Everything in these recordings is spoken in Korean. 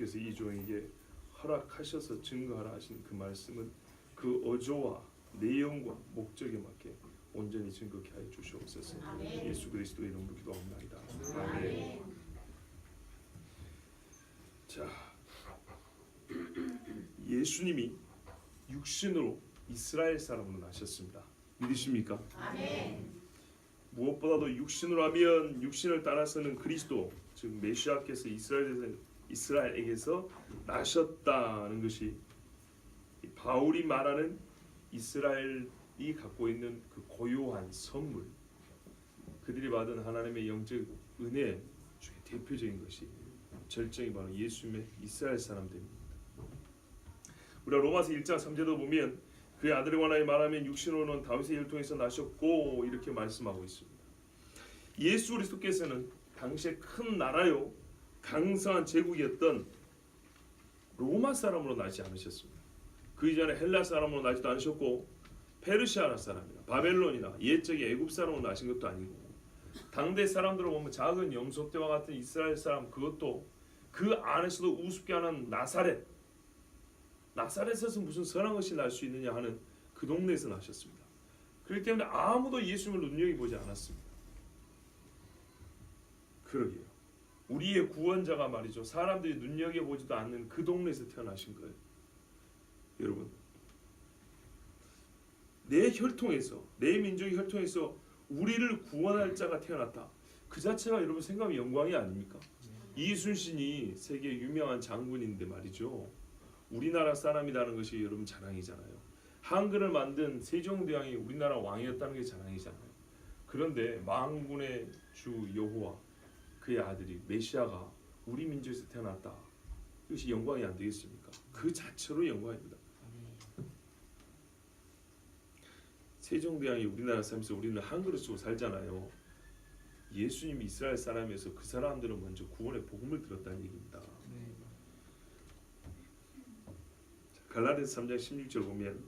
주께서 이 종에게 허락하셔서 증거하라 하신 그 말씀은 그 어조와 내용과 목적에 맞게 온전히 증거케 하여 주시옵소서. 예수 그리스도의 이름으로 기도합니다. 아멘. 자, 예수님이 육신으로 이스라엘 사람으로 나셨습니다. 믿으십니까? 아멘. 무엇보다도 육신으로 하면 육신을 따라서는 그리스도, 즉 메시아께서 이스라엘에게서 나셨다는 것이 바울이 말하는 이스라엘이 갖고 있는 그 고요한 선물, 그들이 받은 하나님의 영적 은혜 중에 대표적인 것이 절정이 바로 예수님의 이스라엘 사람들입니다. 우리가 로마서 1장 3절도 보면 그의 아들에 관하여 말하면 육신으로는 다윗의 혈통에서 나셨고 이렇게 말씀하고 있습니다. 예수 그리스도께서는 당시에 큰 나라요 강성한 제국이었던 로마 사람으로 나지 않으셨습니다. 그 이전에 헬라 사람으로 나지도 않으셨고 페르시아 사람이나 바벨론이나 옛적의 애굽 사람으로 나신 것도 아니고 당대 사람들을 보면 작은 염소 떼와 같은 이스라엘 사람, 그것도 그 안에서도 우습게 하는 나사렛에서 무슨 선한 것이 날 수 있느냐 하는 그 동네에서 나셨습니다. 그렇기 때문에 아무도 예수님을 눈여겨보지 않았습니다. 그러게요. 우리의 구원자가 말이죠, 사람들이 눈여겨보지도 않는 그 동네에서 태어나신 거예요. 여러분, 내 혈통에서, 내 민족의 혈통에서 우리를 구원할 자가 태어났다. 그 자체가 여러분 생각하면 영광이 아닙니까? 이순신이 세계 유명한 장군인데 말이죠, 우리나라 사람이라는 것이 여러분 자랑이잖아요. 한글을 만든 세종대왕이 우리나라 왕이었다는 게 자랑이잖아요. 그런데 만군의 주 여호와, 그의 아들이 메시아가 우리 민족에서 태어났다. 이것이 영광이 안 되겠습니까? 그 자체로 영광입니다. 세종대왕이 우리나라 사람에서 우리는 한글을 쓰고 살잖아요. 예수님이 이스라엘 사람에서 그 사람들은 먼저 구원의 복음을 들었다는 얘기입니다. 갈라디아서 3장 16절 보면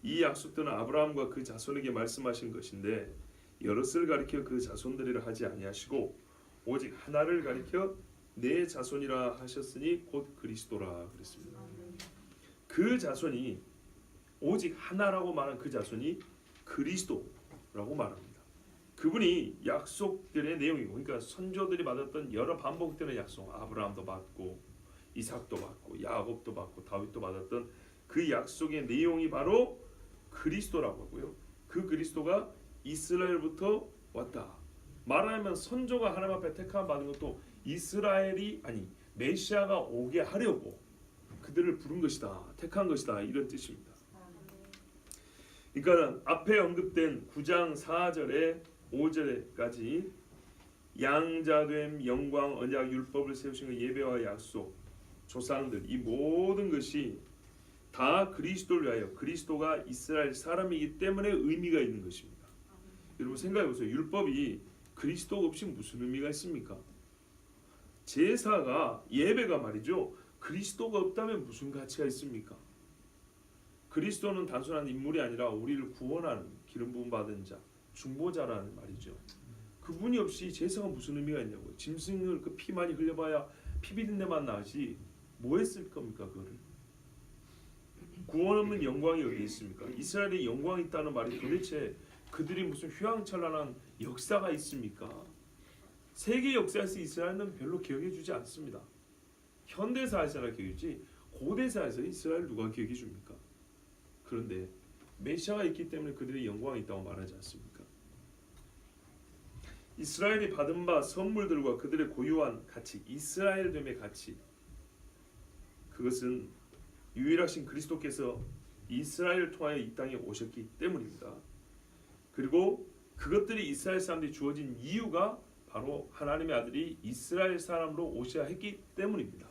이 약속들은 아브라함과 그 자손에게 말씀하신 것인데 여럿을 가리켜 그 자손들이라 하지 아니하시고 오직 하나를 가리켜 내 자손이라 하셨으니 곧 그리스도라 그랬습니다. 그 자손이 오직 하나라고 말한 그 자손이 그리스도라고 말합니다. 그분이 약속들의 내용이고, 그러니까 선조들이 받았던 여러 반복되는 약속, 아브라함도 받고 이삭도 받고 야곱도 받고 다윗도 받았던 그 약속의 내용이 바로 그리스도라고 하고요. 그 그리스도가 이스라엘부터 왔다. 말하면 선조가 하나님 앞에 택함 받은 것도 이스라엘이, 아니 메시아가 오게 하려고 그들을 부른 것이다, 택한 것이다, 이런 뜻입니다. 그러니까 앞에 언급된 9장 4절에 5절까지 양자됨, 영광, 언약, 율법을 세우신 그 예배와 약속, 조상들, 이 모든 것이 다 그리스도를 위하여, 그리스도가 이스라엘 사람이기 때문에 의미가 있는 것입니다. 여러분 생각해 보세요. 율법이 그리스도 없이 무슨 의미가 있습니까? 제사가, 예배가 말이죠, 그리스도가 없다면 무슨 가치가 있습니까? 그리스도는 단순한 인물이 아니라 우리를 구원하는 기름 부음 받은 자, 중보자라는 말이죠. 그분이 없이 제사가 무슨 의미가 있냐고요. 짐승을 그 피 많이 흘려봐야 피 비린내만 나지 뭐 했을 겁니까? 그거를. 구원 없는 영광이 어디 있습니까? 이스라엘의 영광이 있다는 말이 도대체 그들이 무슨 휘황찬란한 역사가 있습니까? 세계 역사에서 이스라엘은 별로 기억해 주지 않습니다. 현대사에서나 기억이지 고대사에서 이스라엘 누가 기억해 줍니까? 그런데 메시아가 있기 때문에 그들의 영광이 있다고 말하지 않습니까? 이스라엘이 받은 바 선물들과 그들의 고유한 가치, 이스라엘됨의 가치, 그것은 유일하신 그리스도께서 이스라엘을 통하여 이 땅에 오셨기 때문입니다. 그리고 그것들이 이스라엘 사람들이 주어진 이유가 바로 하나님의 아들이 이스라엘 사람으로 오셔야 했기 때문입니다.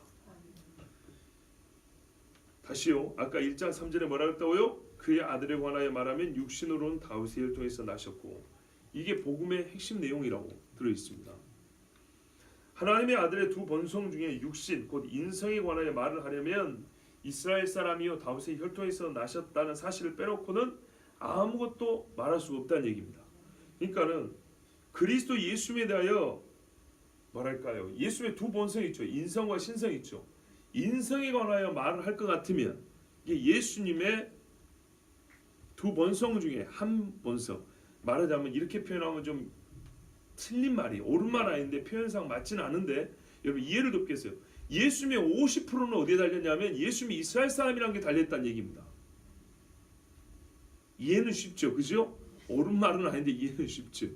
다시요, 아까 1장 3절에 뭐라 했다고요? 그의 아들에 관하여 말하면 육신으로는 다윗의 혈통에서 나셨고, 이게 복음의 핵심 내용이라고 들어있습니다. 하나님의 아들의 두 본성 중에 육신, 곧 인성에 관하여 말을 하려면 이스라엘 사람이요 다윗의 혈통에서 나셨다는 사실을 빼놓고는 아무것도 말할 수가 없다는 얘기입니다. 그러니까는 그리스도 예수님에 대하여 뭐랄까요? 예수님의 두 본성이 있죠. 인성과 신성이 있죠. 인성에 관하여 말을 할 것 같으면 이게 예수님의 두 본성 중에 한 본성, 말하자면 이렇게 표현하면 좀 틀린 말이 옳은 말 아닌데 표현상 맞지는 않은데 여러분 이해를 돕겠어요. 예수님의 50%는 어디에 달렸냐면 예수님이 이스라엘 사람이라는 게 달렸다는 얘기입니다. 이해는 쉽죠, 그죠? 옳은 말은 아닌데 이해는 쉽죠.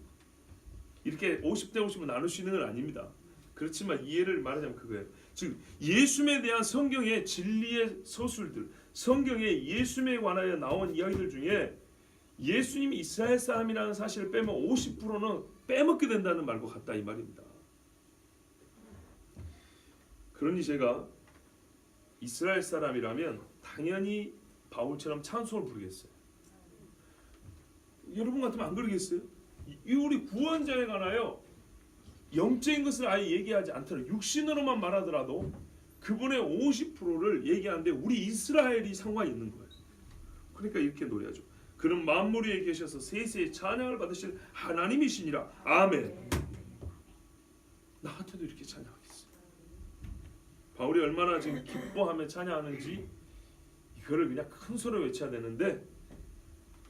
이렇게 50대 50을 나눌 수 있는 건 아닙니다. 그렇지만 이해를 말하자면 그거예요. 즉 예수님에 대한 성경의 진리의 서술들, 성경에 예수님에 관하여 나온 이야기들 중에 예수님이 이스라엘 사람이라는 사실을 빼면 50%는 빼먹게 된다는 말과 같다 이 말입니다. 그러니 제가 이스라엘 사람이라면 당연히 바울처럼 찬송을 부르겠어요. 여러분 같으면 안 그러겠어요? 이 우리 구원자에 관하여 영적인 것을 아예 얘기하지 않더라도 육신으로만 말하더라도 그분의 50%를 얘기하는데 우리 이스라엘이 상관이 있는 거예요. 그러니까 이렇게 노래하죠. 그는 만물 위에 계셔서 세세의 찬양을 받으실 하나님이시니라. 아멘. 나한테도 이렇게 찬양하겠어요. 바울이 얼마나 지금 기뻐하며 찬양하는지 이거를 그냥 큰 소리로 외쳐야 되는데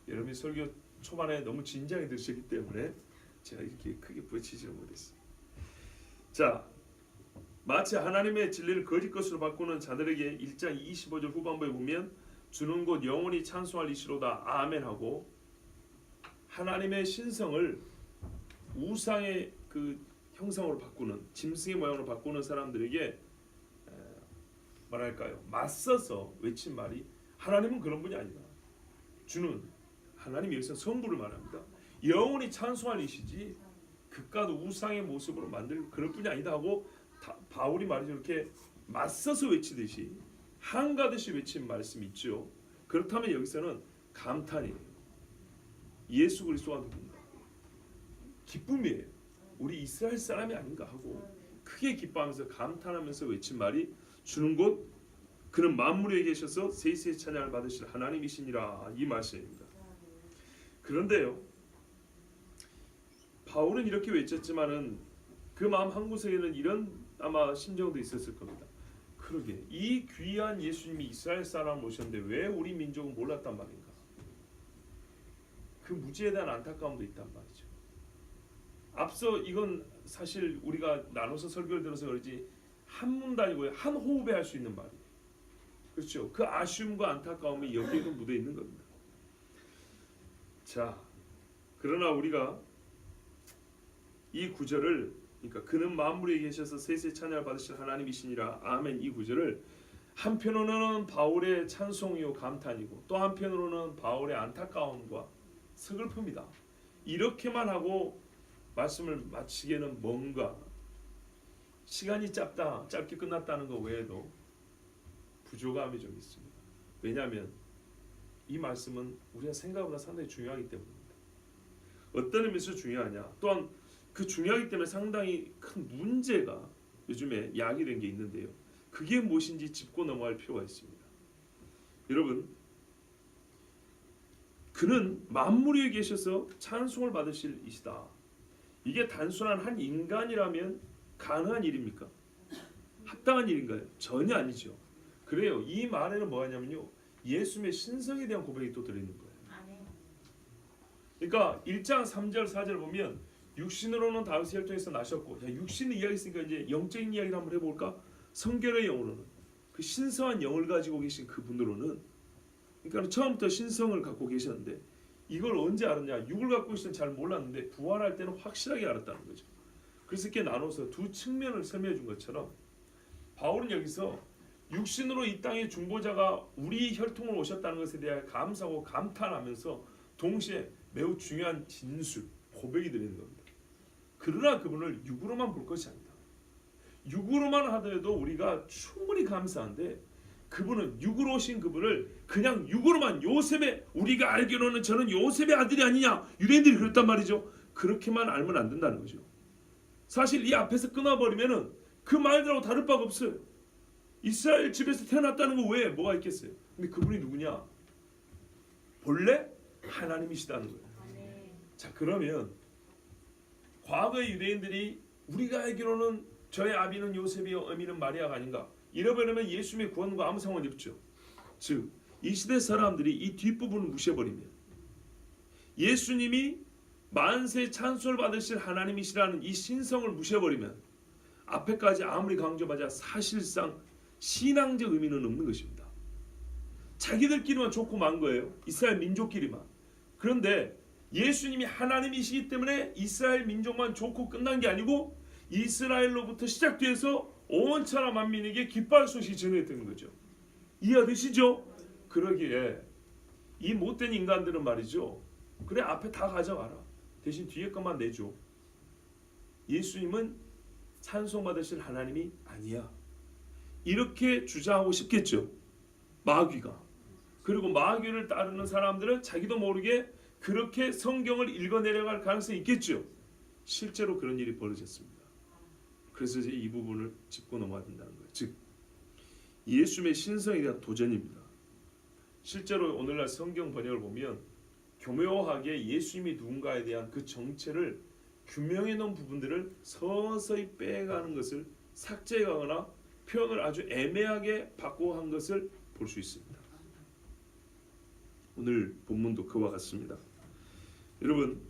여러분이 설교 초반에 너무 진지하게 들으셨기 때문에 제가 이렇게 크게 부딪히지를 못했어요. 자, 마치 하나님의 진리를 거짓 것으로 바꾸는 자들에게 1장 25절 후반부에 보면 주는 곧 영원히 찬송할 이시로다 아멘하고 하나님의 신성을 우상의 그 형상으로 바꾸는 짐승의 모양으로 바꾸는 사람들에게 뭐랄까요? 맞서서 외친 말이 하나님은 그런 분이 아니다. 주는 하나님이 여기서 성부를 말합니다. 영원히 찬송할 이시지 그깟 우상의 모습으로 만들 그럴 뿐이 아니다 하고 바울이 말이죠. 이렇게 맞서서 외치듯이 한가득이 외친 말씀이 있죠. 그렇다면 여기서는 감탄이에요. 예수 그리스도가 누군가? 기쁨이에요. 우리 이스라엘 사람이 아닌가 하고 크게 기뻐하면서 감탄하면서 외친 말이 주는 곳 그는 만물 위에 계셔서 세세의 찬양을 받으실 하나님이시니라 이 말씀입니다. 그런데요. 바울은 이렇게 외쳤지만은 그 마음 한구석에는 이런 아마 심정도 있었을 겁니다. 그러게 이 귀한 예수님이 이스라엘 사람을 모셨는데 왜 우리 민족은 몰랐단 말인가? 그 무지에 대한 안타까움도 있단 말이죠. 앞서 이건 사실 우리가 나눠서 설교를 들어서 그러지 한 문단이고 한 호흡에 할 수 있는 말이에요. 그렇죠? 그 아쉬움과 안타까움이 여기에도 묻어 있는 겁니다. 자, 그러나 우리가 이 구절을 그러니까 그는 만물에 계셔서 세세 찬양을 받으실 하나님이시니라 아멘 이 구절을 한편으로는 바울의 찬송이요 감탄이고 또 한편으로는 바울의 안타까움과 서글픔이다. 이렇게만 하고 말씀을 마치기에는 뭔가 시간이 짧게 끝났다는 것 외에도 부족함이 좀 있습니다. 왜냐하면 이 말씀은 우리가 생각보다 상당히 중요하기 때문입니다. 어떤 의미에서 중요하냐? 또한 그 중요하기 때문에 상당히 큰 문제가 요즘에 야기된 게 있는데요. 그게 무엇인지 짚고 넘어갈 필요가 있습니다. 여러분, 그는 만물 위에 계셔서 찬송을 받으실 이시다. 이게 단순한 한 인간이라면 가능한 일입니까? 합당한 일인가요? 전혀 아니죠. 그래요. 이 말에는 뭐냐면요. 예수님의 신성에 대한 고백이 또 들어있는 거예요. 그러니까 1장 3절 4절 보면 육신으로는 다윗의 혈통에서 나셨고 육신의 이야기 있으니까 이제 영적인 이야기를 한번 해볼까? 성결의 영으로는 그 신성한 영을 가지고 계신 그분으로는 그러니까 처음부터 신성을 갖고 계셨는데 이걸 언제 알았냐? 육을 갖고 있을 때는 잘 몰랐는데 부활할 때는 확실하게 알았다는 거죠. 그래서 이렇게 나눠서 두 측면을 설명해 준 것처럼 바울은 여기서 육신으로 이 땅의 중보자가 우리 혈통으로 오셨다는 것에 대해 감사하고 감탄하면서 동시에 매우 중요한 진술, 고백이 들리는 겁니다. 그러나 그분을 육으로만 볼 것이 아니다. 육으로만 하더라도 우리가 충분히 감사한데 그분은 육으로 오신 그분을 그냥 육으로만 요셉의 우리가 알기로는 저는 요셉의 아들이 아니냐 유대인들이 그랬단 말이죠. 그렇게만 알면 안 된다는 거죠. 사실 이 앞에서 끊어버리면은 그 말들하고 다를 바가 없어요. 이스라엘 집에서 태어났다는 거 외에 뭐가 있겠어요? 근데 그분이 누구냐? 본래 하나님이시다는 거예요. 자, 그러면 과거의 유대인들이 우리가 알기로는 저의 아비는 요셉이요 어미는 마리아가 아닌가? 잃어버리면 예수님의 구원과 아무 상관이 없죠. 즉, 이 시대 사람들이 이 뒷부분을 무시해버리면 예수님이 만세 찬송을 받으실 하나님이시라는 이 신성을 무시해버리면 앞에까지 아무리 강조하자 사실상 신앙적 의미는 없는 것입니다. 자기들끼리만 좋고 만 거예요. 이스라엘 민족끼리만. 그런데 예수님이 하나님이시기 때문에 이스라엘 민족만 좋고 끝난 게 아니고 이스라엘로부터 시작돼서 온 천하 만민에게 기뻐할 소식이 전해졌던 거죠. 이해되시죠? 그러기에 이 못된 인간들은 말이죠. 그래 앞에 다 가져가라. 대신 뒤에 것만 내줘. 예수님은 찬송받으실 하나님이 아니야. 이렇게 주장하고 싶겠죠. 마귀가. 그리고 마귀를 따르는 사람들은 자기도 모르게 그렇게 성경을 읽어내려갈 가능성이 있겠죠. 실제로 그런 일이 벌어졌습니다. 그래서 이제 이 부분을 짚고 넘어야 된다는 거예요. 즉 예수님의 신성에 대한 도전입니다. 실제로 오늘날 성경 번역을 보면 교묘하게 예수님이 누군가에 대한 그 정체를 규명해 놓은 부분들을 서서히 빼가는 것을 삭제하거나 표현을 아주 애매하게 바꾸어 한 것을 볼 수 있습니다. 오늘 본문도 그와 같습니다. 여러분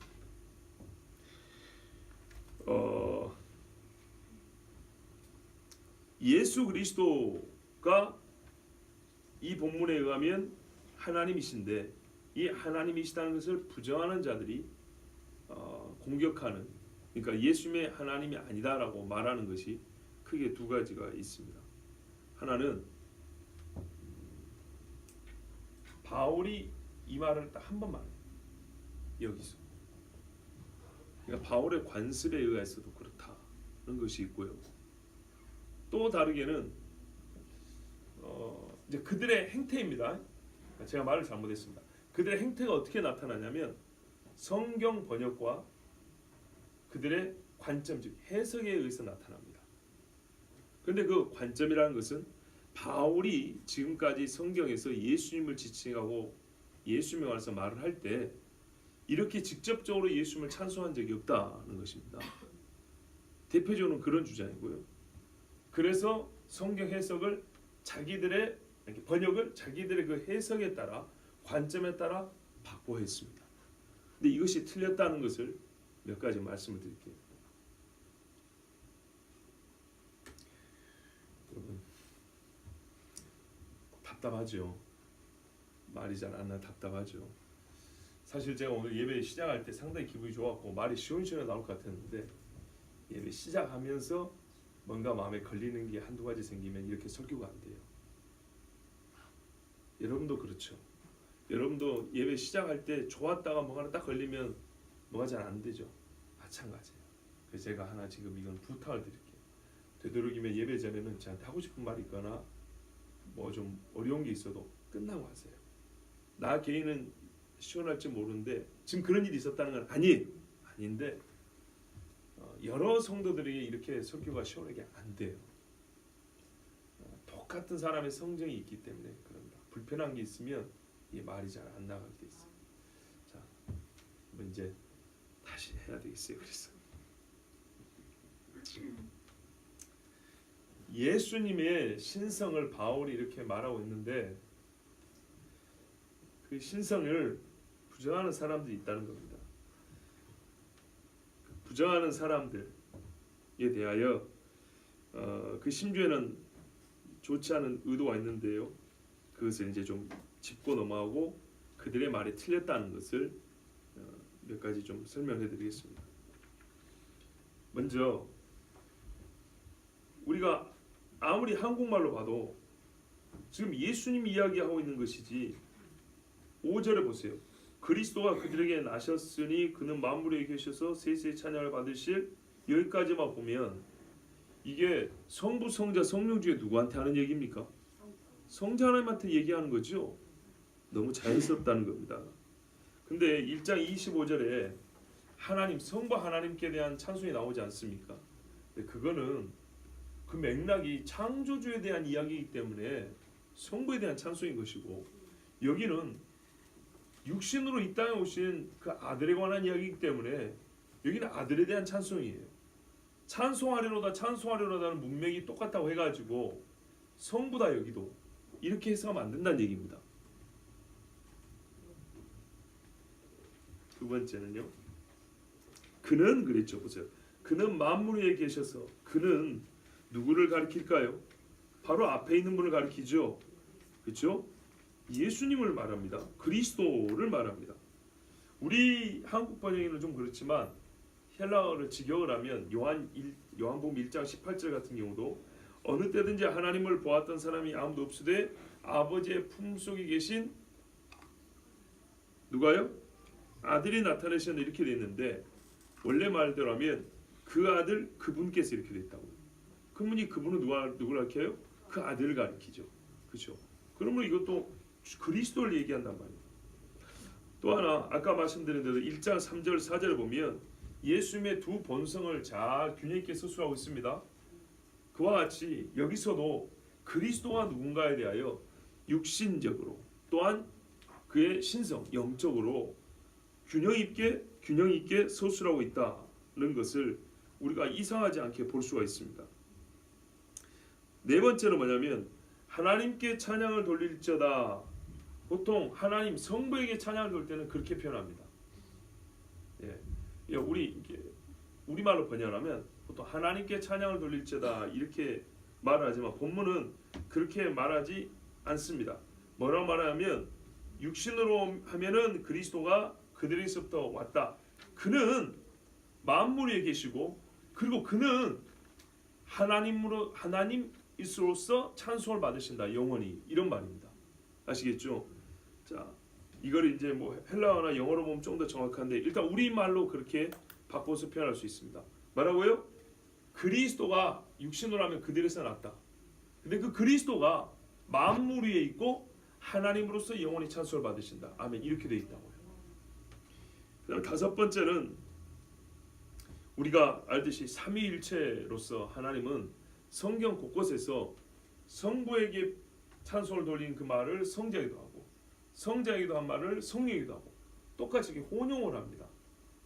예수 그리스도가 이 본문에 의하면 하나님이신데 이 하나님이시다는 것을 부정하는 자들이 공격하는, 그러니까 예수님의 하나님이 아니다라고 말하는 것이 크게 두 가지가 있습니다. 하나는 바울이 이 말을 딱 한 번만 해요. 여기서. 그러니까 바울의 관습에 의해서도 그렇다는 것이 있고요. 또 다르게는 이제 그들의 행태입니다. 제가 말을 잘못했습니다. 그들의 행태가 어떻게 나타나냐면 성경 번역과 그들의 관점, 즉 해석에 의해서 나타납니다. 그런데 그 관점이라는 것은 바울이 지금까지 성경에서 예수님을 지칭하고 예수님에 관해서 말을 할 때 이렇게 직접적으로 예수님을 찬송한 적이 없다는 것입니다. 대표적으로 그런 주장이고요. 그래서 성경 해석을 자기들의 번역을 자기들의 그 해석에 따라 관점에 따라 바꾸어 했습니다. 근데 이것이 틀렸다는 것을 몇 가지 말씀을 드릴게요. 여러분 답답하죠. 말이 잘 안 나 답답하죠. 사실 제가 오늘 예배 시작할 때 상당히 기분이 좋았고 말이 시원시원하게 나올 것 같았는데 예배 시작하면서 뭔가 마음에 걸리는 게 한두 가지 생기면 이렇게 설교가 안 돼요. 여러분도 그렇죠. 여러분도 예배 시작할 때 좋았다가 뭐가 하나 딱 걸리면 뭐가 잘 안 되죠. 마찬가지예요. 그래서 제가 하나 지금 이건 부탁을 드릴게요. 되도록이면 예배 전에는 저한테 하고 싶은 말이 있거나 뭐 좀 어려운 게 있어도 끝나고 하세요. 나 개인은 시원할지 모르는데 지금 그런 일이 있었다는 건 아닌데 여러 성도들에게 이렇게 설교가 시원하게 안 돼요. 똑같은 사람의 성정이 있기 때문에 그런다. 불편한 게 있으면 이 말이 잘 안 나갈 때 있어요. 자, 이제 다시 해야 되겠어요. 그래서 예수님의 신성을 바울이 이렇게 말하고 있는데 그 신성을 부정하는 사람들이 있다는 겁니다. 부정하는 사람들에 대하여 그 심지어는 좋지 않은 의도가 있는데요. 그것을 이제 좀 짚고 넘어가고 그들의 말이 틀렸다는 것을 몇 가지 좀 설명해 드리겠습니다. 먼저 우리가 아무리 한국말로 봐도 지금 예수님 이야기하고 있는 것이지 5절에 보세요. 그리스도가 그들에게 나셨으니 그는 만물에 계셔서 세세의 찬양을 받으실, 여기까지만 보면 이게 성부, 성자, 성령 중에 누구한테 하는 얘기입니까? 성자 하나님한테 얘기하는 거죠. 너무 자연스럽다는 겁니다. 근데 1장 25절에 하나님, 성부 하나님께 대한 찬송이 나오지 않습니까? 근데 그거는 그 맥락이 창조주에 대한 이야기이기 때문에 성부에 대한 찬송인 것이고, 여기는 육신으로 이 땅에 오신 그 아들에 관한 이야기이기 때문에 여기는 아들에 대한 찬송이에요. 찬송하리로다 찬송하리로다는 문맥이 똑같다고 해가지고 성부다 여기도 이렇게 해석하면 안 된다는 얘기입니다. 두 번째는요. 그는 그랬죠. 보세요. 그는 만물 위에 계셔서 그는 누구를 가리킬까요? 바로 앞에 있는 분을 가리키죠. 그렇죠? 예수님을 말합니다. 그리스도를 말합니다. 우리 한국 번역에는 좀 그렇지만 헬라어를 직역을 하면 요한복음 1장 18절 같은 경우도 어느 때든지 하나님을 보았던 사람이 아무도 없으되 아버지의 품속에 계신 누가요? 아들이 나타나셨는데 이렇게 돼 있는데 원래 말대로 하면 그 아들 그분께서 이렇게 돼 있다고요. 그분은 누구를 가리켜요? 그 아들을 가리키죠. 그렇죠? 그러면 이것도 그리스도를 얘기한단 말이에요. 또 하나 아까 말씀드린 대로 1장 3절 4절을 보면 예수님의 두 본성을 잘 균형 있게 서술하고 있습니다. 그와 같이 여기서도 그리스도가 누군가에 대하여 육신적으로 또한 그의 신성 영적으로 균형 있게 서술하고 있다는 것을 우리가 이상하지 않게 볼 수가 있습니다. 네 번째는 뭐냐면 하나님께 찬양을 돌릴지어다. 보통 하나님 성부에게 찬양을 돌릴 때는 그렇게 표현합니다. 우리말로 번역하면 보통 하나님께 찬양을 돌릴지어다 이렇게 말하지만 본문은 그렇게 말하지 않습니다. 뭐라고 말하면 육신으로 하면은 그리스도가 그들에게서부터 왔다. 그는 만물 위에 계시고 그리고 그는 하나님으로서 찬송을 받으신다. 영원히 이런 말입니다. 아시겠죠? 자, 이걸 이제 뭐 헬라어나 영어로 보면 좀 더 정확한데 일단 우리말로 그렇게 바꿔서 표현할 수 있습니다. 뭐라고요? 그리스도가 육신으로 하면 그들에서 났다. 근데 그 그리스도가 만물 위에 있고 하나님으로서 영원히 찬송을 받으신다. 아멘. 이렇게 돼 있다고요. 그다음 다섯 번째는 우리가 알듯이 삼위일체로서 하나님은 성경 곳곳에서 성부에게 찬송을 돌린 그 말을 성자에게도 하고 성자에게도 한 말을 성령에게도 하고 똑같이 혼용을 합니다.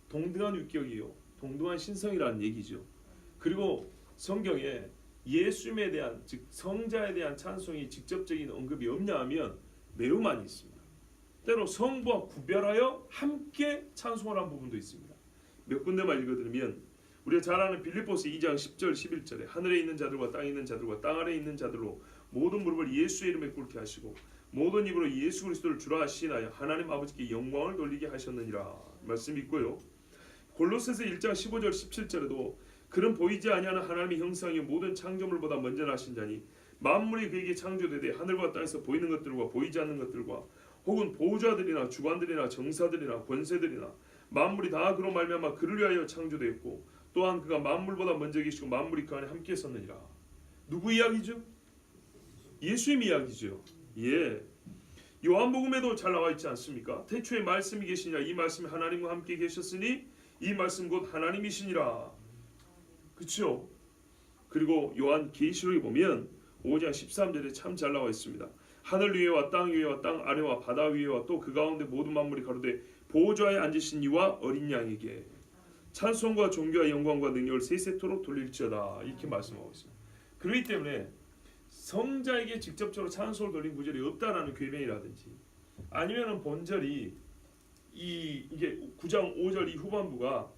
동등한 유격이요 동등한 신성이라는 얘기죠. 그리고 성경에 예수님에 대한 즉 성자에 대한 찬송이 직접적인 언급이 없냐 하면 매우 많이 있습니다. 때로 성부와 구별하여 함께 찬송을 한 부분도 있습니다. 몇 군데만 읽어드리면 우리가 잘 아는 빌립보서 2장 10절 11절에 하늘에 있는 자들과 땅에 있는 자들과 땅 아래에 있는 자들로 모든 무릎을 예수의 이름에 꿇게 하시고 모든 입으로 예수 그리스도를 주라 하시나요 하나님 아버지께 영광을 돌리게 하셨느니라 말씀이 있고요. 골로새서 1장 15절 17절에도 그는 보이지 아니하는 하나님의 형상이 모든 창조물보다 먼저 나신 자니 만물이 그에게 창조되되 하늘과 땅에서 보이는 것들과 보이지 않는 것들과 혹은 보호자들이나 주관들이나 정사들이나 권세들이나 만물이 다 그로 말미암아 그를 위하여 창조되었고 또한 그가 만물보다 먼저 계시고 만물이 그 안에 함께 섰느니라. 누구 이야기죠? 예수님 이야기죠. 예. 요한복음에도 잘 나와 있지 않습니까? 태초에 말씀이 계시니라 이 말씀이 하나님과 함께 계셨으니 이 말씀 곧 하나님이시니라. 그렇죠? 그리고 요한 계시록에 보면 5장 13절에 참 잘 나와 있습니다. 하늘 위에와 땅 위에와 땅 아래와 바다 위에와 또 그 가운데 모든 만물이 가로되 보좌에 앉으신 이와 어린 양에게 찬송과 존귀와 영광과 능력을 세세토록 돌릴지어다 이렇게 말씀하고 있습니다. 그렇기 때문에 성자에게 직접적으로 찬송을 돌린 구절이 없다라는 궤변이라든지 아니면은 본절이 이게 9장 5절 이 후반부가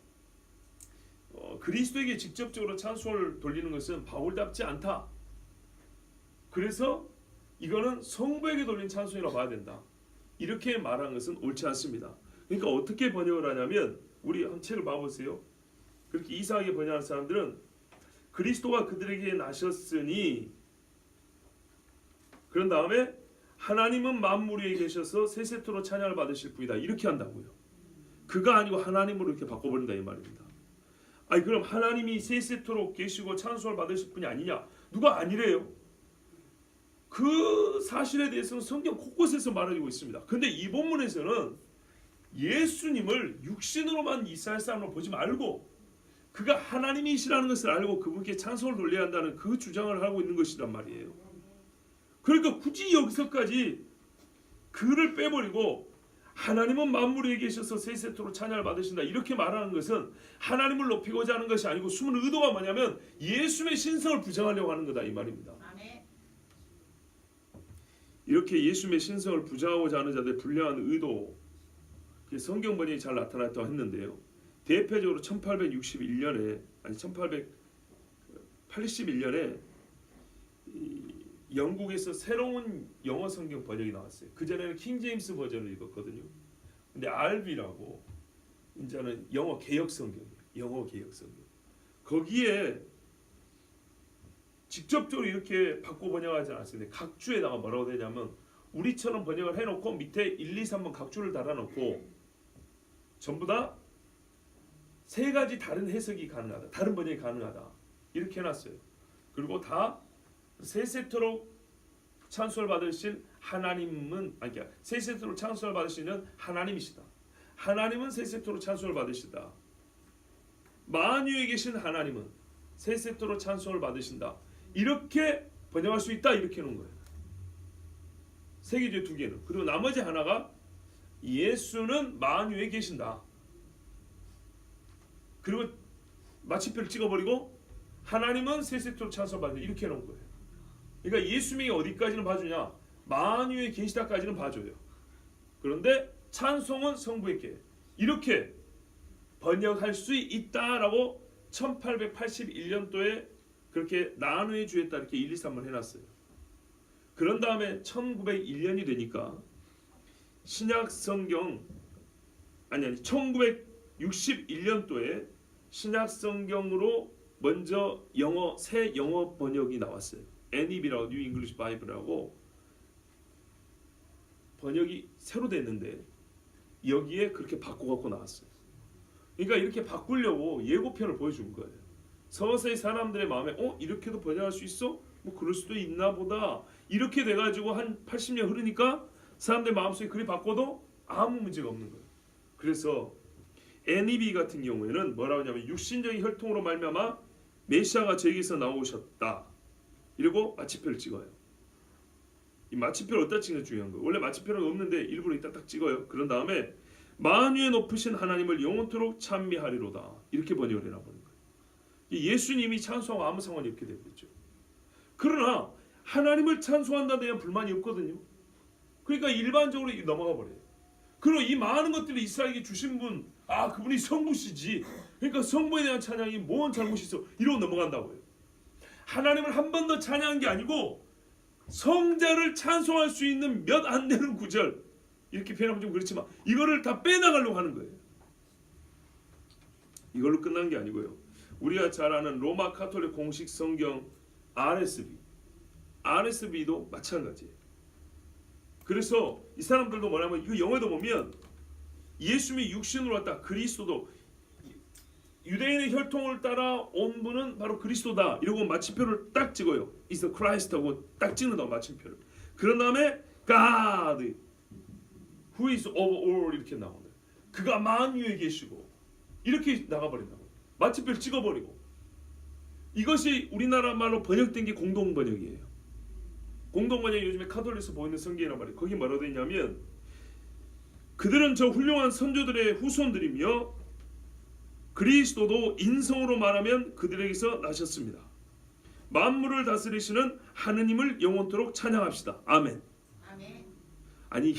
그리스도에게 직접적으로 찬송을 돌리는 것은 바울답지 않다. 그래서 이거는 성부에게 돌린 찬송이라고 봐야 된다. 이렇게 말한 것은 옳지 않습니다. 그러니까 어떻게 번역을 하냐면 우리 한 책을 봐보세요. 그렇게 이상하게 번역하는 사람들은 그리스도가 그들에게 나셨으니 그런 다음에 하나님은 만물 위에 계셔서 세세토록 찬양을 받으실 분이다. 이렇게 한다고요. 그가 아니고 하나님으로 이렇게 바꿔버린다 이 말입니다. 아니 그럼 하나님이 세세토록 계시고 찬송을 받으실 분이 아니냐? 누가 아니래요. 그 사실에 대해서는 성경 곳곳에서 말하고 있습니다. 근데 이 본문에서는 예수님을 육신으로만 이스라엘 사람으로 보지 말고 그가 하나님이시라는 것을 알고 그분께 찬송을 돌려야 한다는 그 주장을 하고 있는 것이란 말이에요. 그러니까 굳이 여기서까지 그를 빼버리고 하나님은 만물 위에 계셔서 세세토록 찬양을 받으신다 이렇게 말하는 것은 하나님을 높이고자 하는 것이 아니고 숨은 의도가 뭐냐면 예수님의 신성을 부정하려고 하는 거다 이 말입니다. 이렇게 예수님의 신성을 부정하고자 하는 자들의 불량한 의도, 성경 번역이 잘 나타났다고 했는데요. 대표적으로 1861년에 아니 1881년에 영국에서 새로운 영어 성경 번역이 나왔어요. 그 전에는 킹 제임스 버전을 읽었거든요. 근데 RV라고 이제는 영어 개역 성경이에요. 영어 개역 성경. 거기에 직접적으로 이렇게 바꿔 번역하지 않았어요. 각 주에다가 뭐라고 되냐면 우리처럼 번역을 해놓고 밑에 1, 2, 3번 각 주를 달아놓고 전부 다 세 가지 다른 해석이 가능하다. 다른 번역이 가능하다. 이렇게 해놨어요. 그리고 다 세세토록 찬송을 받으신 하나님은 그러니까 세세토록 찬송을 받으시는 하나님이시다. 하나님은 세세토록 찬송을 받으시다. 만유에 계신 하나님은 세세토록 찬송을 받으신다. 이렇게 번역할 수 있다. 이렇게 해놓은 거예요. 세 개 중에 두 개는. 그리고 나머지 하나가 예수는 만유에 계신다. 그리고 마침표를 찍어버리고 하나님은 세세토록 찬송을 받는다. 이렇게 해놓은 거예요. 그러니까 예수님이 어디까지는 봐주냐? 만유에 계시다까지는 봐줘요. 그런데 찬송은 성부에게 이렇게 번역할 수 있다라고 1881년도에 그렇게 나누의 주에 따라 이렇게 1, 2, 3번 해놨어요. 그런 다음에 1901년이 되니까 신약 성경 1961년도에 신약 성경으로 먼저 새 영어 번역이 나왔어요. NEB라고 뉴 잉글리시 바이블이라고 번역이 새로 됐는데 여기에 그렇게 바꿔갖고 나왔어요. 그러니까 이렇게 바꾸려고 예고편을 보여준 거예요. 서서히 사람들의 마음에 이렇게도 번역할 수 있어? 뭐 그럴 수도 있나 보다. 이렇게 돼가지고 한 80년 흐르니까 사람들 마음속에 그리 바꿔도 아무 문제가 없는 거예요. 그래서 NEB 같은 경우에는 뭐라고 하냐면 육신적인 혈통으로 말미암아 메시아가 저에게서 나오셨다. 이러고 마침표를 찍어요. 이 마침표를 어디다 찍는 게 중요한 거예요. 원래 마침표는 없는데 일부러 이따 딱 찍어요. 그런 다음에 만유에 높으신 하나님을 영원토록 찬미하리로다. 이렇게 번역을 해놔버린 거예요. 예수님이 찬송하고 아무 상관이 없게 되겠죠. 그러나 하나님을 찬송한다에 대한 불만이 없거든요. 그러니까 일반적으로 넘어가 버려요. 그리고 이 많은 것들을 이스라엘에게 주신 분, 그분이 성부시지. 그러니까 성부에 대한 찬양이 뭔 잘못이 있어? 이러고 넘어간다고요. 하나님을 한 번 더 찬양한 게 아니고 성자를 찬송할 수 있는 몇 안 되는 구절, 이렇게 표현하면 좀 그렇지만 이거를 다 빼나가려고 하는 거예요. 이걸로 끝난 게 아니고요. 우리가 잘 아는 로마 카톨릭 공식 성경 RSV도 마찬가지예요. 그래서 이 사람들도 뭐냐면 이거 영어에도 보면 예수님이 육신으로 왔다. 그리스도도 유대인의 혈통을 따라 온 분은 바로 그리스도다. 이러고 마침표를 딱 찍어요. Is the Christ 하고 딱 찍는다고 마침표를. 그런 다음에 God who is over all 이렇게 나오는. 그가 만유에 계시고 이렇게 나가버린다고. 마침표를 찍어버리고. 이것이 우리나라 말로 번역된 게 공동번역이에요. 공동번역이 요즘에 카톨릭에서 보이는 성경이란 말이에요. 거기 뭐라고 되어 있냐면 그들은 저 훌륭한 선조들의 후손들이며 그리스도도 인성으로 말하면 그들에게서 나셨습니다. 만물을 다스리시는 하느님을 영원토록 찬양합시다. 아멘. 아멘. 아니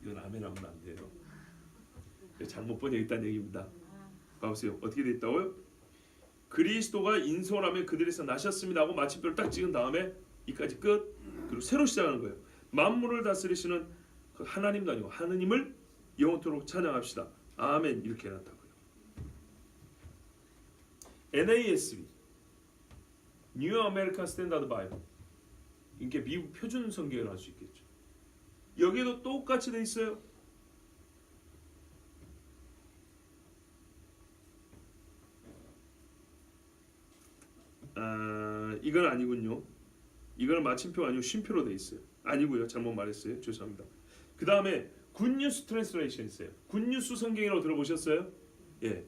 이건 아멘 하면 안 돼요. 잘못 번역했다는 얘기입니다. 봐보세요. 어떻게 돼 있다고요? 그리스도가 인성을 하면 그들에게서 나셨습니다 하고 마침표를 딱 찍은 다음에 이까지 끝. 그리고 새로 시작하는 거예요. 만물을 다스리시는 그 하나님도 아니고 하느님을 영원토록 찬양합시다. 아멘. 이렇게 해놨다고요. NASB New American Standard Bible 이게 미국 표준 성경을 할 수 있겠죠. 여기도 똑같이 돼 있어요. 이건 아니군요. 이거는 마침표가 아니고 쉼표로 돼 있어요. 아니고요. 잘못 말했어요. 죄송합니다. 그 다음에 굿뉴스 트랜스레이션 있어요. 굿뉴스 성경이라고 들어보셨어요? 예.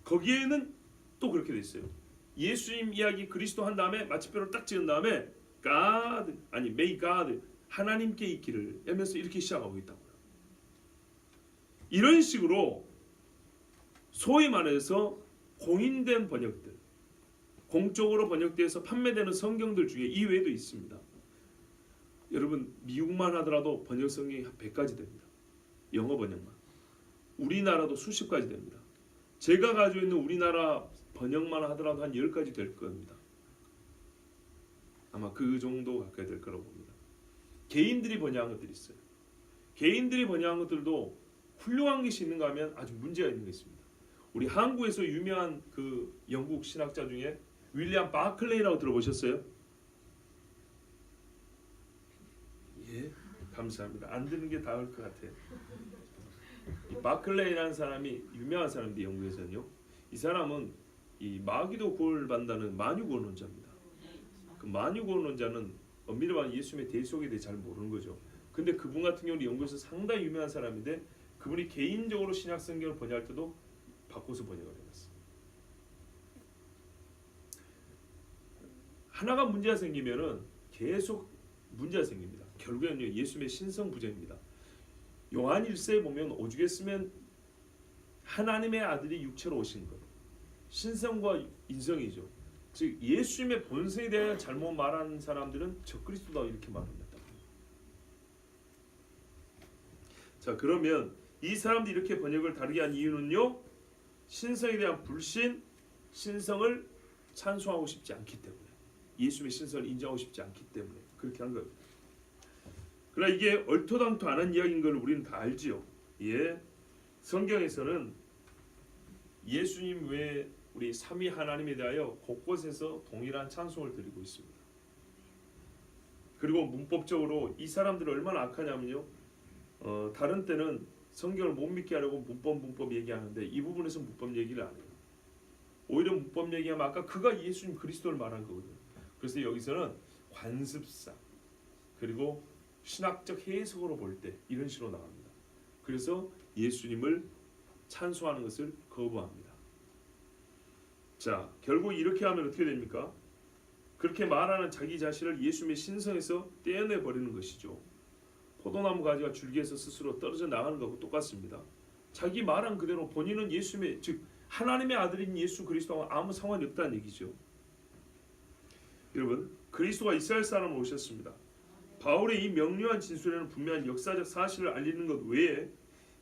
거기에는 또 그렇게 돼 있어요. 예수님 이야기 그리스도 한 다음에 마침표를 딱 찍은 다음에 God may God 하나님께 있기를 하면서 이렇게 시작하고 있다고요. 이런 식으로 소위 말해서 공인된 번역들, 공적으로 번역돼서 판매되는 성경들 중에 이외에도 있습니다. 여러분 미국만 하더라도 번역 성경이 한 100가지 됩니다. 영어 번역만. 우리나라도 수십 가지 됩니다. 제가 가지고 있는 우리나라 번역만 하더라도 한 10가지 될 겁니다. 아마 그 정도 가까이 될 거라고 봅니다. 개인들이 번역한 것들이 있어요. 개인들이 번역한 것들도 훌륭한 것이 있는가 하면 아주 문제가 있는 게 있습니다. 우리 한국에서 유명한 그 영국 신학자 중에 윌리엄 바클레이라고 들어보셨어요? 예, 감사합니다. 안 듣는 게 나을 것 같아요. 이 바클레이라는 사람이 유명한 사람인데 영국에서는요. 이 사람은 이 마귀도 구원받는다는 만유구원론자입니다. 그 만유구원론자는 엄밀히 말하면 예수님의 대속에 대해 잘 모르는 거죠. 근데 그분 같은 경우는 영국에서 상당히 유명한 사람인데 그분이 개인적으로 신약 성경을 번역할 때도 바꿔서 번역을 해놨어요. 하나가 문제가 생기면은 계속 문제가 생깁니다. 결국에는요 예수님의 신성 부정입니다. 요한 1세에 보면 오죽했으면 하나님의 아들이 육체로 오신 것, 신성과 인성이죠. 즉 예수님의 본성에 대해 잘못 말하는 사람들은 적그리스도다 이렇게 말합니다. 자 그러면 이 사람들이 이렇게 번역을 다르게 한 이유는요 신성에 대한 불신, 신성을 찬송하고 싶지 않기 때문에, 예수님의 신성을 인정하고 싶지 않기 때문에 그렇게 한 겁니다. 그러나 이게 얼토당토 않은 이야기인 걸 우리는 다 알지요. 예, 성경에서는 예수님 외에 우리 삼위 하나님에 대하여 곳곳에서 동일한 찬송을 드리고 있습니다. 그리고 문법적으로 이 사람들이 얼마나 악하냐면요. 다른 때는 성경을 못 믿게 하려고 문법 얘기하는데 이 부분에서 문법 얘기를 안 해요. 오히려 문법 얘기하면 아까 그가 예수님 그리스도를 말한 거거든요. 그래서 여기서는 관습상 그리고 신학적 해석으로 볼 때 이런 식으로 나옵니다. 그래서 예수님을 찬송하는 것을 거부합니다. 자, 결국 이렇게 하면 어떻게 됩니까? 그렇게 말하는 자기 자신을 예수님의 신성에서 떼어내 버리는 것이죠. 포도나무 가지가 줄기에서 스스로 떨어져 나가는 것과 똑같습니다. 자기 말한 그대로 본인은 예수님의 즉 하나님의 아들인 예수 그리스도와 아무 상관이 없다는 얘기죠. 여러분, 그리스도가 이스라엘 사람으로 오셨습니다. 바울의 이 명료한 진술에는 분명한 역사적 사실을 알리는 것 외에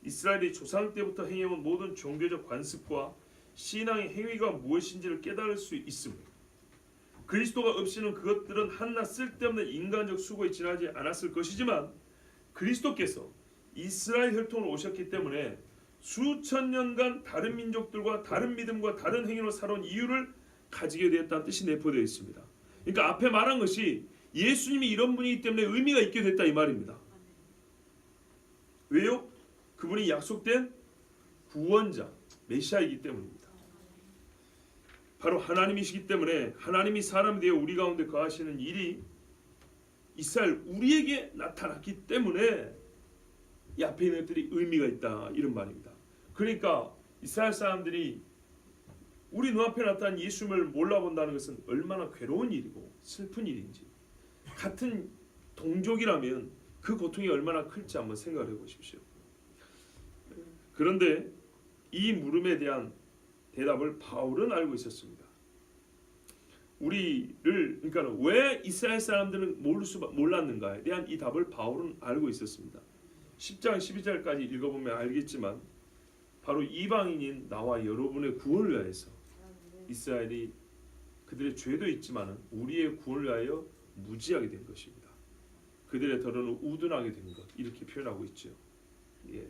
이스라엘이 조상 때부터 행해온 모든 종교적 관습과 신앙의 행위가 무엇인지를 깨달을 수 있습니다. 그리스도가 없이는 그것들은 한낱 쓸데없는 인간적 수고에 지나지 않았을 것이지만 그리스도께서 이스라엘 혈통으로 오셨기 때문에 수천 년간 다른 민족들과 다른 믿음과 다른 행위로 살아온 이유를 가지게 되었다는 뜻이 내포되어 있습니다. 그러니까 앞에 말한 것이 예수님이 이런 분이기 때문에 의미가 있게 됐다 이 말입니다. 왜요? 그분이 약속된 구원자, 메시아이기 때문입니다. 바로 하나님이시기 때문에 하나님이 사람이 되어 우리 가운데 거하시는 일이 이스라엘 우리에게 나타났기 때문에 이 앞에 있는 것들이 의미가 있다 이런 말입니다. 그러니까 이스라엘 사람들이 우리 눈앞에 나타난 예수님을 몰라본다는 것은 얼마나 괴로운 일이고 슬픈 일인지, 같은 동족이라면 그 고통이 얼마나 클지 한번 생각해 보십시오. 그런데 이 물음에 대한 대답을 바울은 알고 있었습니다. 그러니까 왜 이스라엘 사람들은 몰랐는가에 대한 이 답을 바울은 알고 있었습니다. 10장 12절까지 읽어보면 알겠지만 바로 이방인인 나와 여러분의 구원을 위하여서 이스라엘이 그들의 죄도 있지만 우리의 구원을 위하여 무지하게 된 것입니다. 그들의 더러는 우둔하게 된 것 이렇게 표현하고 있죠. 예.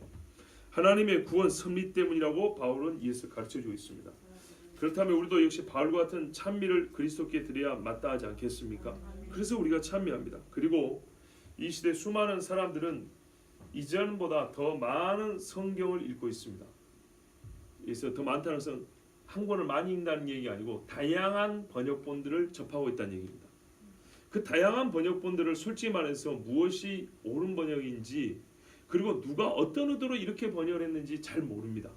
하나님의 구원 섭리 때문이라고 바울은 이에서 가르쳐주고 있습니다. 그렇다면 우리도 역시 바울과 같은 찬미를 그리스도께 드려야 마땅하지 않겠습니까? 그래서 우리가 찬미합니다. 그리고 이 시대 수많은 사람들은 이전보다 더 많은 성경을 읽고 있습니다. 그래서 더 많다는 것은 한 권을 많이 읽는다는 얘기가 아니고 다양한 번역본들을 접하고 있다는 얘기입니다. 그 다양한 번역본들을 솔직히 말해서 무엇이 옳은 번역인지 그리고 누가 어떤 의도로 이렇게 번역을 했는지 잘 모릅니다.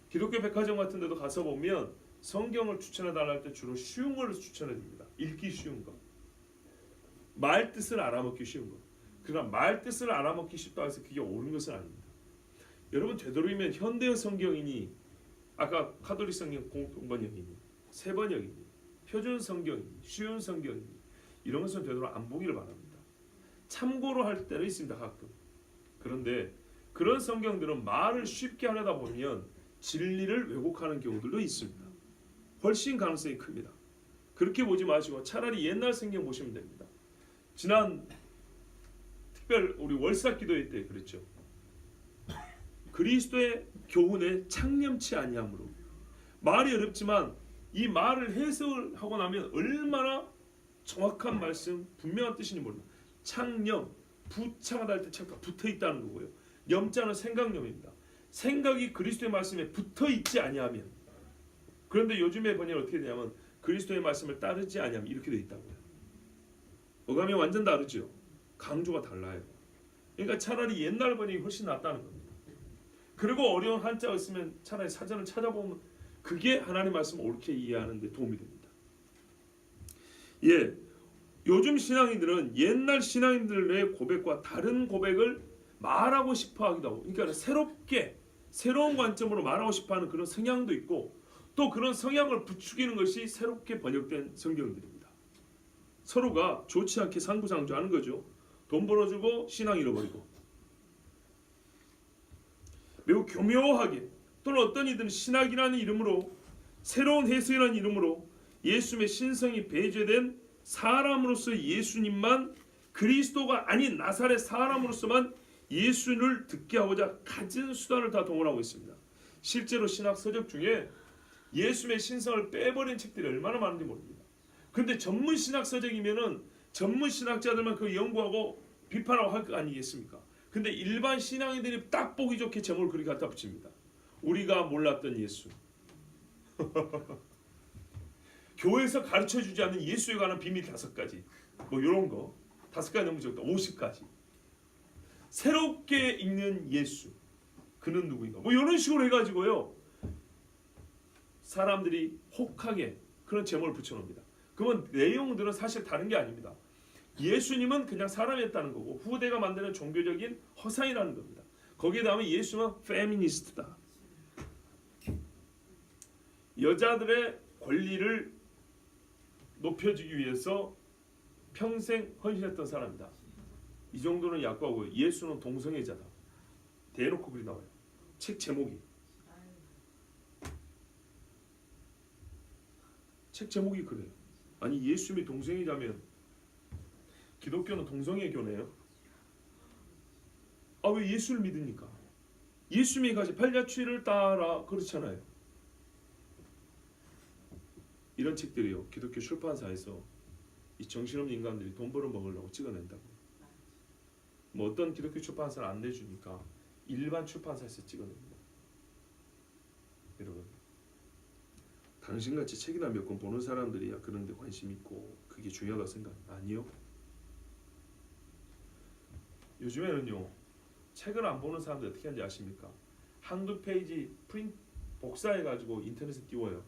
기독교 백화점 같은 데도 가서 보면 성경을 추천해달라 할 때 주로 쉬운 걸 추천해 줍니다. 읽기 쉬운 거. 말 뜻을 알아먹기 쉬운 거. 그러나 말 뜻을 알아먹기 쉽다고 해서 그게 옳은 것은 아닙니다. 여러분 되도록이면 현대어 성경이니 아까 카톨릭 성경 공통번역이니 새 번역이니 표준 성경이니 쉬운 성경이니 이런 것은 되도록 안 보기를 바랍니다. 참고로 할 때는 있습니다, 가끔. 그런데 그런 성경들은 말을 쉽게 하려다 보면 진리를 왜곡하는 경우들도 있습니다. 훨씬 가능성이 큽니다. 그렇게 보지 마시고 차라리 옛날 성경 보시면 됩니다. 지난 특별 우리 월사 기도회 때 그랬죠. 그리스도의 교훈에 창념치 아니함으로. 말이 어렵지만 이 말을 해석을 하고 나면 얼마나 정확한 말씀, 분명한 뜻인지 모릅니다. 창념, 부창하다 할 때 잠깐 붙어 있다는 거고요. 염자는 생각념입니다. 생각이 그리스도의 말씀에 붙어 있지 아니하면. 그런데 요즘의 번역은 어떻게 되냐면 그리스도의 말씀을 따르지 아니하면 이렇게 돼 있다고요. 어감이 완전 다르죠. 강조가 달라요. 그러니까 차라리 옛날 번역이 훨씬 낫다는 겁니다. 그리고 어려운 한자가 있으면 차라리 사전을 찾아보면 그게 하나님의 말씀을 옳게 이해하는 데 도움이 됩니다. 예, 요즘 신앙인들은 옛날 신앙인들의 고백과 다른 고백을 말하고 싶어 하기도 하고, 그러니까 새롭게 새로운 관점으로 말하고 싶어하는 그런 성향도 있고, 또 그런 성향을 부추기는 것이 새롭게 번역된 성경들입니다. 서로가 좋지 않게 상부상조하는 거죠. 돈 벌어주고 신앙 잃어버리고, 매우 교묘하게, 또는 어떤 이들은 신학이라는 이름으로, 새로운 해석이라는 이름으로 예수님의 신성이 배제된 사람으로서 예수님만, 그리스도가 아닌 나사렛 사람으로서만 예수를 듣게 하고자 가진 수단을 다 동원하고 있습니다. 실제로 신학 서적 중에 예수님의 신성을 빼버린 책들이 얼마나 많은지 모릅니다. 그런데 전문 신학 서적이면은 전문 신학자들만 그 연구하고 비판하고 할 거 아니겠습니까? 근데 일반 신앙인들이 딱 보기 좋게 제목을 그렇게 갖다 붙입니다. 우리가 몰랐던 예수. 교회에서 가르쳐주지 않는 예수에 관한 비밀 5가지. 뭐 이런 거 5가지 너무 적다. 50가지. 새롭게 읽는 예수. 그는 누구인가? 뭐 이런 식으로 해가지고요. 사람들이 혹하게 그런 제목을 붙여놓습니다. 그러면 내용들은 사실 다른 게 아닙니다. 예수님은 그냥 사람이었다는 거고 후대가 만드는 종교적인 허상이라는 겁니다. 거기에 다음에 예수는 페미니스트다. 여자들의 권리를 높여주기 위해서 평생 헌신했던 사람이다. 이 정도는 약과고 예수는 동성애자다. 대놓고 그리 나와요. 책 제목이. 책 제목이 그래요. 아니 예수님이 동성애자면 기독교는 동성애교네요. 아 왜 예수를 믿으니까? 예수님이 가지 팔자취를 따라 그렇잖아요. 이런 책들이요. 기독교 출판사에서 이 정신없는 인간들이 돈 벌어 먹으려고 찍어낸다고. 뭐 어떤 기독교 출판사는 안 내주니까 일반 출판사에서 찍어냅니다. 여러분, 당신같이 책이나 몇 권 보는 사람들이야 그런 데 관심 있고 그게 중요하다고 생각 아니요. 요즘에는요 책을 안 보는 사람들 어떻게 하는지 아십니까? 한두 페이지 프린트 복사해가지고 인터넷에 띄워요.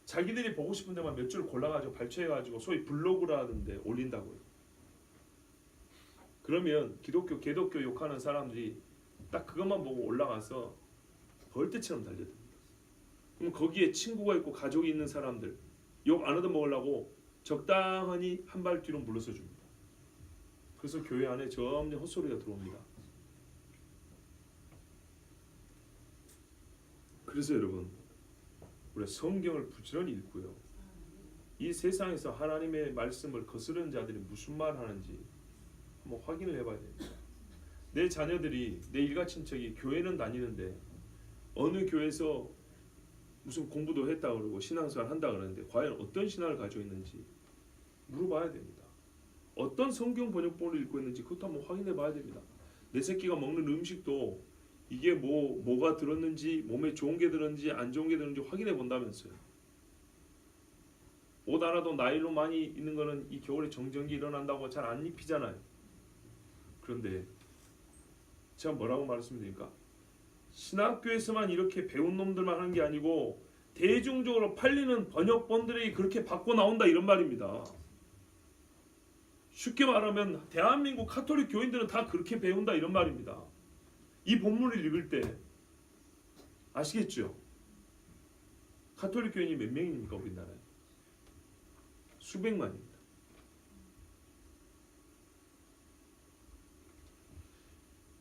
자기들이 보고 싶은 데만 몇 줄 골라가지고 발췌해가지고 소위 블로그라던데 올린다고요. 그러면 기독교, 개독교 욕하는 사람들이 딱 그것만 보고 올라가서 벌떼처럼 달려듭니다. 그럼 거기에 친구가 있고 가족이 있는 사람들 욕 안 얻어먹으려고 적당히 한 발 뒤로 물러서 줍니다. 그래서 교회 안에 점점 헛소리가 들어옵니다. 그래서 여러분, 우리 성경을 부지런히 읽고요. 이 세상에서 하나님의 말씀을 거스르는 자들이 무슨 말 하는지 한번 확인을 해봐야 됩니다. 내 자녀들이, 내 일가 친척이 교회는 다니는데 어느 교회에서 무슨 공부도 했다 그러고 신앙생활 한다 그러는데 과연 어떤 신앙을 가지고 있는지 물어봐야 됩니다. 어떤 성경 번역본을 읽고 있는지 그것도 한번 확인해 봐야 됩니다. 내 새끼가 먹는 음식도 이게 뭐가 들었는지, 몸에 좋은 게 들었는지 안 좋은 게 들었는지 확인해 본다면서요. 옷 하나도 나일론 많이 있는 거는 이 겨울에 정전기 일어난다고 잘 안 입히잖아요. 그런데 제가 뭐라고 말씀드립니까? 신학교에서만 이렇게 배운 놈들만 하는 게 아니고 대중적으로 팔리는 번역본들이 그렇게 받고 나온다 이런 말입니다. 쉽게 말하면 대한민국 카톨릭 교인들은 다 그렇게 배운다 이런 말입니다. 이 본문을 읽을 때 아시겠죠? 가톨릭 교인이 몇 명입니까 우리나라에? 수백만입니다.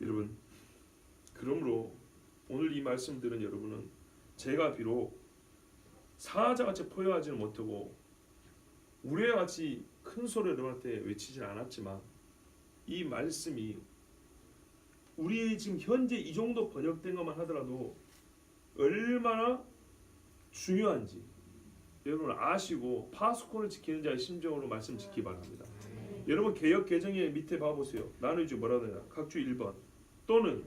여러분, 그러므로 오늘 이 말씀 들은 여러분은 제가 비록 사자같이 포효하지는 못하고 우레와 같이 큰 소리로 여러분한테 외치진 않았지만 이 말씀이 우리의 지금 현재 이 정도 번역된 것만 하더라도 얼마나 중요한지 여러분 아시고 파수꾼을 지키는 자의 심정으로 말씀 지키기 바랍니다. 여러분 개역 개정의 밑에 봐보세요. 나누지 뭐라고 하냐. 각주 1번 또는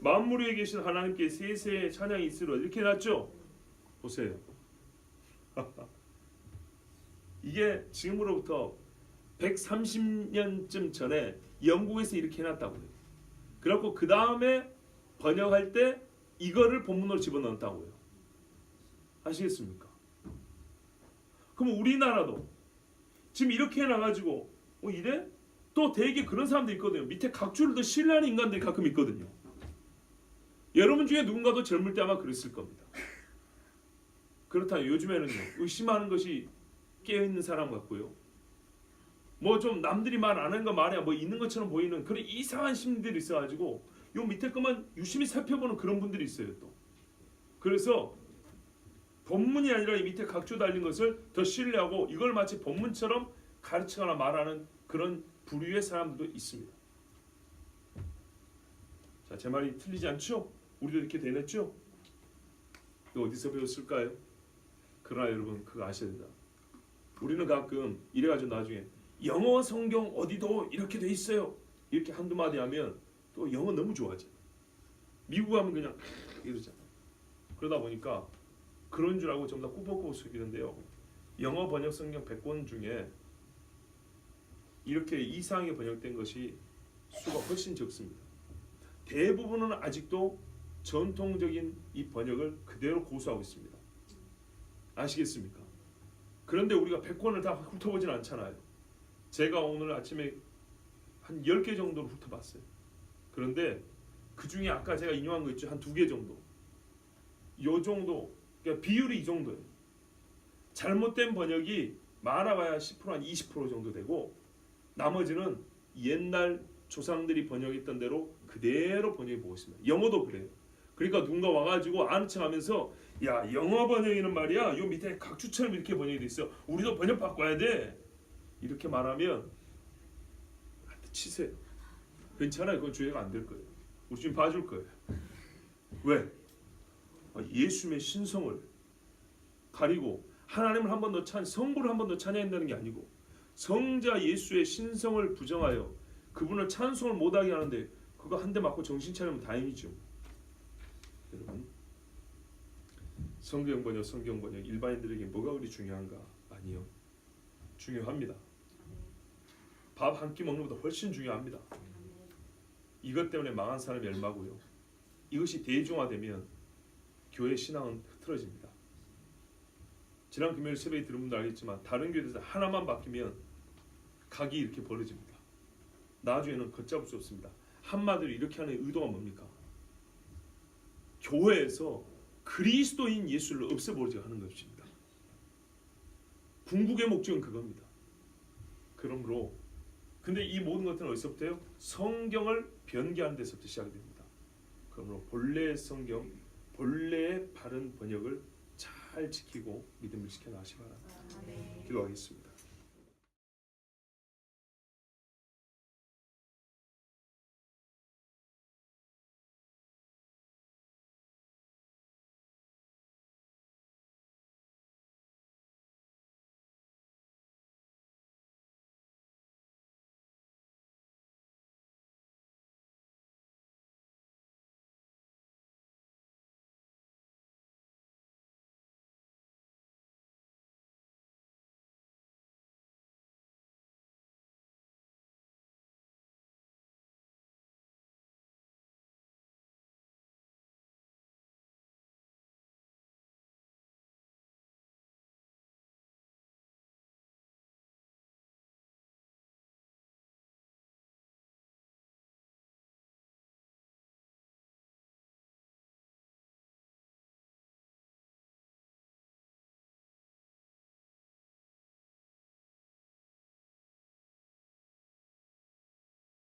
만물 위에 계신 하나님께 세세의 찬양이 있으려 이렇게 놨죠. 보세요. 이게 지금으로부터 130년쯤 전에 영국에서 이렇게 해놨다고요. 그래갖고 그 다음에 번역할 때 이거를 본문으로 집어넣었다고요. 아시겠습니까? 그럼 우리나라도 지금 이렇게 해놔가지고 이래? 또 되게 그런 사람도 있거든요. 밑에 각주를 더 신뢰하는 인간들이 가끔 있거든요. 여러분 중에 누군가도 젊을 때 아마 그랬을 겁니다. 그렇다면 요즘에는요 의심하는 것이 깨어있는 사람 같고요, 뭐 좀 남들이 말 안 하는 거 말이야 뭐 있는 것처럼 보이는 그런 이상한 심리들이 있어가지고 요 밑에 것만 유심히 살펴보는 그런 분들이 있어요. 또 그래서 본문이 아니라 이 밑에 각주 달린 것을 더 신뢰하고 이걸 마치 본문처럼 가르치거나 말하는 그런 부류의 사람들도 있습니다. 자, 제 말이 틀리지 않죠? 우리도 이렇게 되냈죠? 이거 어디서 배웠을까요? 그러나 여러분 그거 아셔야 된다. 우리는 가끔 이래가지고 나중에 영어 성경 어디도 이렇게 돼 있어요 이렇게 한두 마디 하면 또 영어 너무 좋아하죠. 미국 가면 그냥 이러잖아. 그러다 보니까 그런 줄 알고 전부 다 꾸벅꾸벅 속이는데요. 영어 번역 성경 100권 중에 이렇게 이상하게 번역된 것이 수가 훨씬 적습니다. 대부분은 아직도 전통적인 이 번역을 그대로 고수하고 있습니다. 아시겠습니까? 그런데 우리가 100권을 다 훑어보진 않잖아요. 제가 오늘 아침에 한 10개 정도를 훑어봤어요. 그런데 그 중에 아까 제가 인용한 거 있죠? 한 2개 정도. 요 정도, 그러니까 비율이 이 정도예요. 잘못된 번역이 많아봐야 10% 한 20% 정도 되고 나머지는 옛날 조상들이 번역했던 대로 그대로 번역해 보고 있습니다. 영어도 그래요. 그러니까 누군가 와가지고 아는 척하면서 야 영어 번역에는 말이야 요 밑에 각주처럼 이렇게 번역이 돼 있어. 우리도 번역 바꿔야 돼. 이렇게 말하면 치세요. 괜찮아요. 그건 주의가 안 될 거예요. 우리 지금 봐줄 거예요. 왜? 예수님의 신성을 가리고 하나님을 한 번 더 성부를 한 번 더 찬양한다는 게 아니고 성자 예수의 신성을 부정하여 그분을 찬송을 못하게 하는데 그거 한 대 맞고 정신 차리면 다행이죠. 여러분 성경 번역 일반인들에게 뭐가 그리 중요한가? 아니요. 중요합니다. 밥 한 끼 먹는 것보다 훨씬 중요합니다. 이것 때문에 망한 사람이 얼마고요. 이것이 대중화되면 교회 신앙은 흐트러집니다. 지난 금요일 새벽에 들은 분도 알겠지만 다른 교회에서 하나만 바뀌면 각이 이렇게 벌어집니다. 나중에는 걷잡을 수 없습니다. 한마디로 이렇게 하는 의도가 뭡니까? 교회에서 그리스도인 예수를 없애버리자 하는 것입니다. 궁극의 목적은 그겁니다. 그러므로 근데 이 모든 것들은 어디서부터요? 성경을 변개하는 데서부터 시작이 됩니다. 그러므로 본래의 성경, 본래의 바른 번역을 잘 지키고 믿음을 지켜 나가시 바랍니다. 기도하겠습니다.